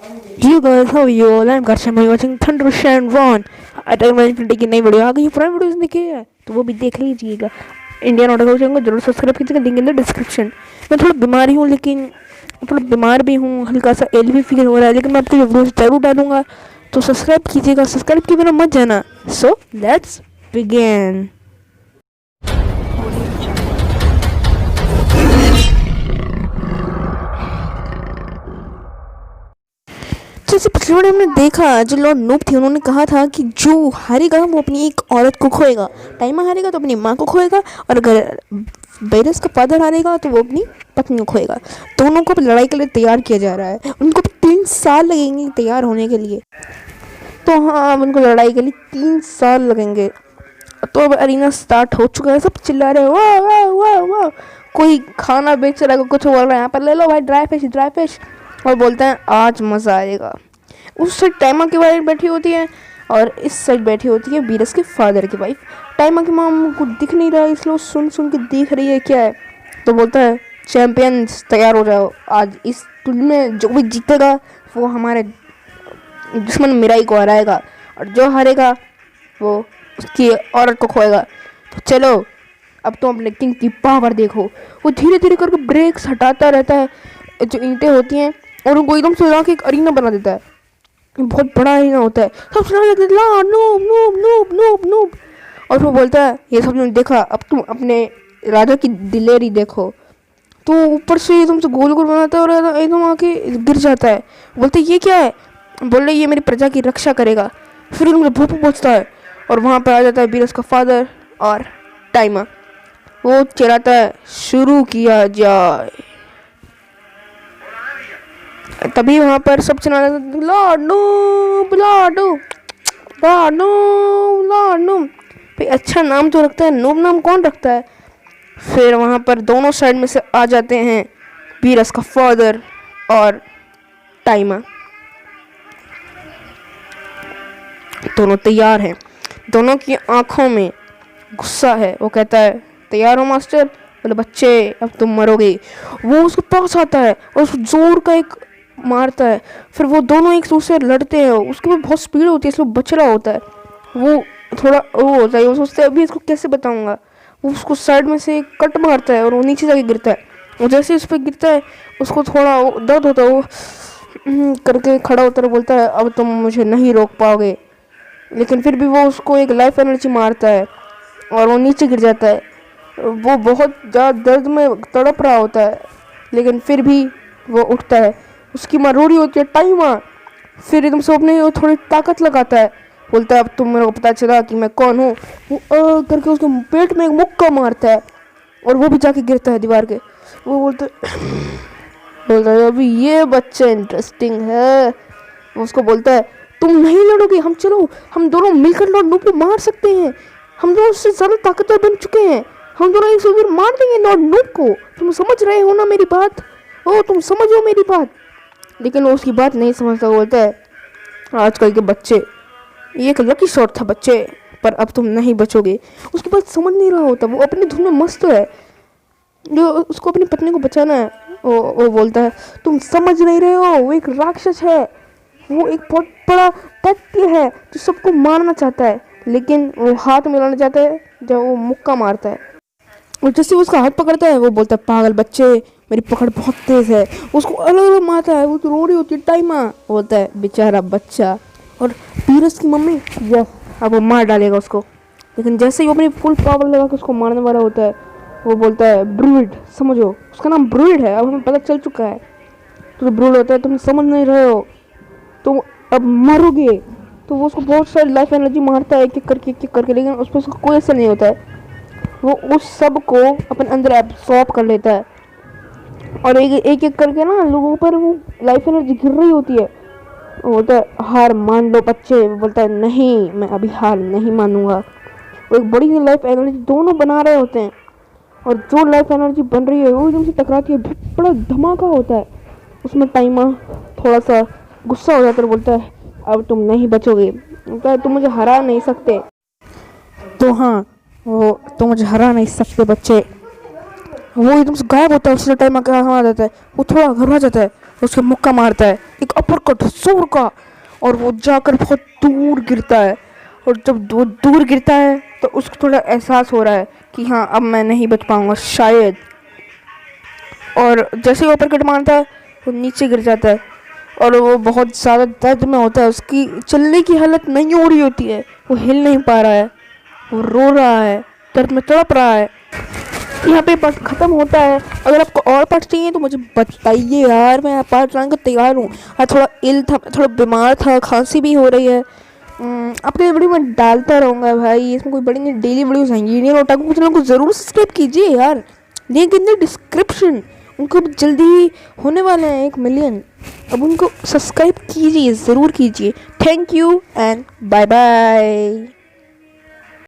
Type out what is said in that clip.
You guys, how are you all? I'm Karsham. I'm watching Thunder and Ron. Atal management की नई video आ गई है, पुरानी videos देखी है तो वो भी देख लीजिएगा। इंडियन ऑटो को चैनल को जरूर सब्सक्राइब कीजिएगा, लिंक इन द डिस्क्रिप्शन। मैं थोड़ा बीमार ही हूँ, लेकिन थोड़ा बीमार भी हूँ, हल्का सा एल भी फील हो रहा है, लेकिन मैं आपको वीडियोस जरूर डालूंगा, तो सब्सक्राइब कीजिएगा। सब्सक्राइब के बिना मत जाना। So let's begin. जैसे पिछले वीडियो हमने देखा, जो लॉर्ड नूब थे उन्होंने कहा था कि जो हारेगा वो अपनी एक औरत को खोएगा, टाइमा हारेगा तो अपनी माँ को खोएगा, और अगर बेरस का फादर हारेगा तो वो अपनी पत्नी को खोएगा। दोनों को लड़ाई के लिए तैयार किया जा रहा है। उनको 3 साल लगेंगे तैयार होने के लिए। तो हाँ, उनको लड़ाई के लिए 3 साल लगेंगे। तो अब अरीना स्टार्ट हो चुका है, सब चिल्ला रहे हैं वाह वाह वाह वाह। कोई खाना बेच रहा है, कुछ बोल रहा है यहाँ पर ले लो भाई ड्राई फिश ड्राई फिश, और बोलते हैं आज मज़ा आएगा। उस साइड टाइमा की वाइफ बैठी होती है और इस साइड बैठी होती है बीरस के फादर की वाइफ। टाइमा की माम को दिख नहीं रहा है, इसलिए वो सुन सुन के देख रही है क्या है। तो बोलता है चैंपियंस तैयार हो जाओ, आज इस टूर्नामेंट में जो भी जीतेगा वो हमारे दुश्मन मिराई को हराएगा, और जो हारेगा वो उसकी औरत को खोएगा। तो चलो अब तो अपने किंग की पावर देखो। वो धीरे धीरे करके ब्रेक्स हटाता रहता है, जो ईंटें होती हैं, और उनको एकदम से ला के एक अरीना बना देता है। बहुत बड़ा अरीना होता है। सब सुना लगता है ला नूब नूब नूब नूब नूब। और वो बोलता है ये सब तुमने देखा, अब तुम अपने राजा की दिलेरी देखो। तो ऊपर से एकदम से गोल गोल बनाता है और एकदम आके गिर जाता है। बोलते ये क्या है? बोल रहे ये मेरी प्रजा की रक्षा करेगा। फिर उनका भूपू पहुँचता है और वहाँ पर आ जाता है बीरस का फादर और टाइमा। वो चिल्लाता है शुरू किया जाए। तभी वहाँ पर सब चिल्लाने लगते हैं Lord noob Lord noob Lord noob Lord noob. भाई अच्छा नाम तो रखता है, नूब नाम कौन रखता है? फिर वहाँ पर दोनों साइड में से आ जाते हैं बीरस का फादर और टाइमा। दोनों तैयार हैं, दोनों की आंखों में गुस्सा है। वो कहता है तैयार हो मास्टर? बोले बच्चे अब तुम मरोगे। वो उसके पास आता है और उसको जोर का एक मारता है। फिर वो दोनों एक दूसरे से लड़ते हैं। उसके पास बहुत स्पीड होती है, इसलिए बच रहा होता है। वो थोड़ा वो होता है, वो सोचता है अभी इसको कैसे बताऊंगा। वो उसको साइड में से कट मारता है और वो नीचे जाके गिरता है। और जैसे उस पर गिरता है उसको थोड़ा दर्द होता है। वो करके खड़ा होता है, बोलता है अब तुम मुझे नहीं रोक पाओगे। लेकिन फिर भी वो उसको एक लाइफ एनर्जी मारता है और वो नीचे गिर जाता है। वो बहुत ज़्यादा दर्द में तड़प रहा होता है, लेकिन फिर भी वो उठता है। उसकी माँ रो रही होती है टाइमा। फिर एकदम से अपने थोड़ी ताकत लगाता है, बोलता है अब तुम मेरे को पता चला कि मैं कौन हूँ। वो करके उसके पेट में एक मुक्का मारता है और वो भी जाके गिरता है दीवार के। वो बोलता है अभी ये बच्चा इंटरेस्टिंग है। वो उसको बोलता है तुम नहीं लड़ोगे, हम चलो हम दोनों मिलकर लॉर्ड नूब को मार सकते हैं। हम दोनों उससे ज़्यादा ताकतवर बन चुके हैं, हम दोनों एक दूसरे मार देंगे लॉर्ड नूब को। तुम समझ रहे हो ना मेरी बात? ओ तुम समझो मेरी बात। लेकिन वो उसकी बात नहीं समझता। बोलता है आजकल के बच्चे, ये एक लकी शॉट था बच्चे, पर अब तुम नहीं बचोगे। उसकी बात समझ नहीं रहा होता, वो अपने धुन में मस्त है, जो उसको अपनी पत्नी को बचाना है। वो बोलता है तुम समझ नहीं रहे हो, वो एक राक्षस है, वो एक बहुत बड़ा दैत्य है जो सबको मारना चाहता है, लेकिन वो हाथ मिलाना चाहता है जब वो मुक्का मारता है। और जैसे उसका हाथ पकड़ता है वो बोलता है पागल बच्चे, मेरी पकड़ बहुत तेज़ है। उसको अलग अलग मारता है, वो तो रो रही होती है टाइमा। बोलता है बेचारा बच्चा। और बीरस की मम्मी यस अब वो मार डालेगा उसको। लेकिन जैसे ही वो अपनी फुल पावर लगा के उसको मारने वाला होता है, वो बोलता है ब्रूड, समझो उसका नाम ब्रूड है, अब हमें पता चल चुका है। तो ब्रूड होता है तुम समझ नहीं रहे हो, तुम अब मरोगे। तो वो उसको बहुत सारी लाइफ एनर्जी मारता है एक एक करके, लेकिन उस पर उसका कोई असर नहीं होता है। वो उस सब को अपने अंदर एब्सॉर्ब कर लेता है और एक एक करके ना लोगों पर वो लाइफ एनर्जी गिर रही होती है। वो बोलता है हार मान लो बच्चे। वो बोलता है नहीं मैं अभी हार नहीं मानूंगा। वो एक बड़ी सी लाइफ एनर्जी दोनों बना रहे होते हैं, और जो लाइफ एनर्जी बन रही है वो एकदम से टकराती है, बड़ा धमाका होता है। उसमें टाइमा थोड़ा सा गुस्सा हो जाता है, बोलता है अब तुम नहीं बचोगे। बोलता है तुम मुझे हरा नहीं सकते। तो हाँ, वो तुम मुझे हरा नहीं सकते बच्चे, वो एकदम से गायब होता है। उसी टाइम आकर वहाँ आ जाता है, वो थोड़ा घबरा जाता है, उसके मुक्का मारता है एक अपर कट जोर का, और वो जाकर बहुत दूर गिरता है। और जब वो दूर गिरता है तो उसको थोड़ा एहसास हो रहा है कि हाँ अब मैं नहीं बच पाऊंगा शायद। और जैसे ही अपर कट मारता है वो नीचे गिर जाता है, और वो बहुत ज़्यादा दर्द में होता है। उसकी चलने की हालत नहीं हो रही होती है, वो हिल नहीं पा रहा है, वो रो रहा है, दर्द में तड़प रहा है। यहाँ पे पार्ट खत्म होता है। अगर आपको और पार्ट चाहिए तो मुझे बताइए यार, मैं पार्ट लाने को तैयार हूँ। आज थोड़ा इल था, थोड़ा बीमार था, खांसी भी हो रही है। आपके वीडियो में डालता रहूँगा भाई, इसमें कोई बड़ी नहीं, डेली वीडियोस आएंगी। इंडियन ओटाकू चैनल को ज़रूर सब्सक्राइब कीजिए यार, लिंक इन द डिस्क्रिप्शन। उनको जल्दी ही होने वाले हैं 1 मिलियन, अब उनको सब्सक्राइब कीजिए, ज़रूर कीजिए। Thank you and bye bye.